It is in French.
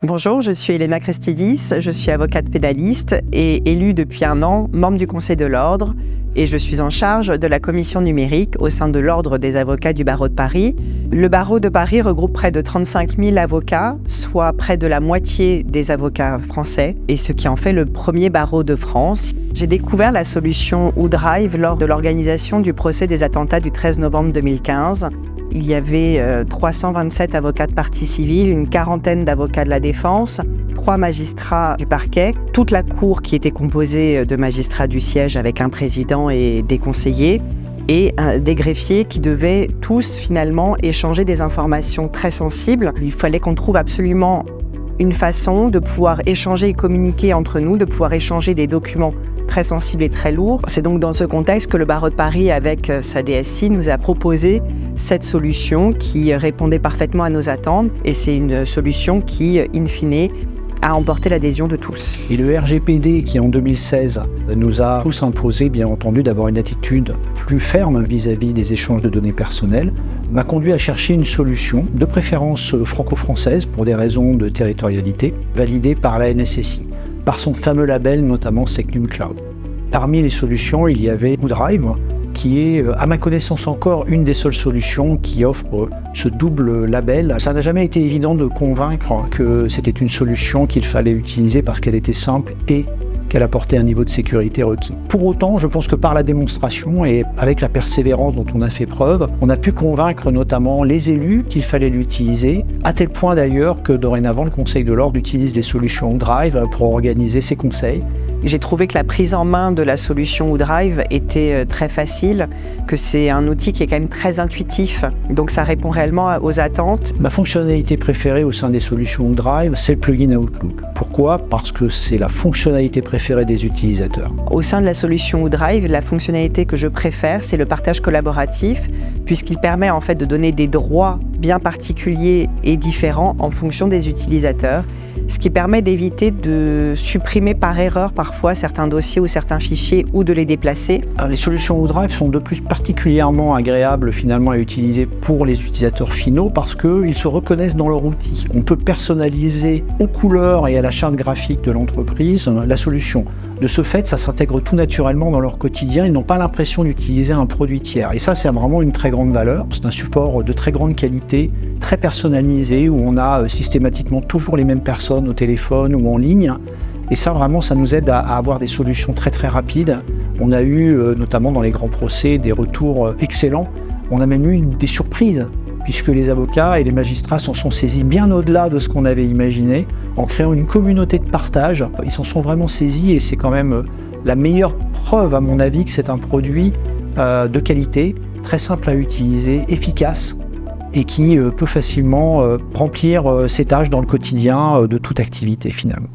Bonjour, je suis Elena Crestidis, je suis avocate pénaliste et élue depuis 1 an membre du Conseil de l'Ordre et je suis en charge de la commission numérique au sein de l'Ordre des avocats du barreau de Paris. Le barreau de Paris regroupe près de 35 000 avocats, soit près de la moitié des avocats français et ce qui en fait le premier barreau de France. J'ai découvert la solution OuDrive lors de l'organisation du procès des attentats du 13 novembre 2015. Il y avait 327 avocats de partie civile, une quarantaine d'avocats de la défense, 3 magistrats du parquet, toute la cour qui était composée de magistrats du siège avec un président et des conseillers, et des greffiers qui devaient tous finalement échanger des informations très sensibles. Il fallait qu'on trouve absolument une façon de pouvoir échanger et communiquer entre nous, de pouvoir échanger des documents très sensibles et très lourds. C'est donc dans ce contexte que le barreau de Paris, avec sa DSI, nous a proposé cette solution qui répondait parfaitement à nos attentes. Et c'est une solution qui, in fine, a emporté l'adhésion de tous. Et le RGPD, qui en 2016 nous a tous imposé, bien entendu, d'avoir une attitude plus ferme vis-à-vis des échanges de données personnelles, m'a conduit à chercher une solution, de préférence franco-française pour des raisons de territorialité, validée par la NSSI, par son fameux label, notamment Secnum Cloud. Parmi les solutions, il y avait OuDrive, qui est, à ma connaissance encore, une des seules solutions qui offre ce double label. Ça n'a jamais été évident de convaincre que c'était une solution qu'il fallait utiliser parce qu'elle était simple et qu'elle apportait un niveau de sécurité requis. Pour autant, je pense que par la démonstration et avec la persévérance dont on a fait preuve, on a pu convaincre notamment les élus qu'il fallait l'utiliser, à tel point d'ailleurs que dorénavant le Conseil de l'Ordre utilise des solutions OuDrive pour organiser ses conseils. J'ai trouvé que la prise en main de la solution OuDrive était très facile, que c'est un outil qui est quand même très intuitif, donc ça répond réellement aux attentes. Ma fonctionnalité préférée au sein des solutions OuDrive, c'est le plugin Outlook. Pourquoi ? Parce que c'est la fonctionnalité préférée des utilisateurs. Au sein de la solution OuDrive, la fonctionnalité que je préfère, c'est le partage collaboratif, puisqu'il permet en fait de donner des droits bien particuliers et différents en fonction des utilisateurs, ce qui permet d'éviter de supprimer par erreur parfois certains dossiers ou certains fichiers ou de les déplacer. Les solutions OuDrive sont de plus particulièrement agréables finalement à utiliser pour les utilisateurs finaux parce qu'ils se reconnaissent dans leur outil. On peut personnaliser aux couleurs et à la charte graphique de l'entreprise la solution. De ce fait, ça s'intègre tout naturellement dans leur quotidien. Ils n'ont pas l'impression d'utiliser un produit tiers. Et ça, c'est vraiment une très grande valeur. C'est un support de très grande qualité, très personnalisé, où on a systématiquement toujours les mêmes personnes au téléphone ou en ligne. Et ça, vraiment, ça nous aide à avoir des solutions très très rapides. On a eu, notamment dans les grands procès, des retours excellents. On a même eu des surprises, puisque les avocats et les magistrats s'en sont saisis bien au-delà de ce qu'on avait imaginé, en créant une communauté de partage. Ils s'en sont vraiment saisis et c'est quand même la meilleure preuve, à mon avis, que c'est un produit de qualité, très simple à utiliser, efficace et qui peut facilement remplir ses tâches dans le quotidien de toute activité finalement.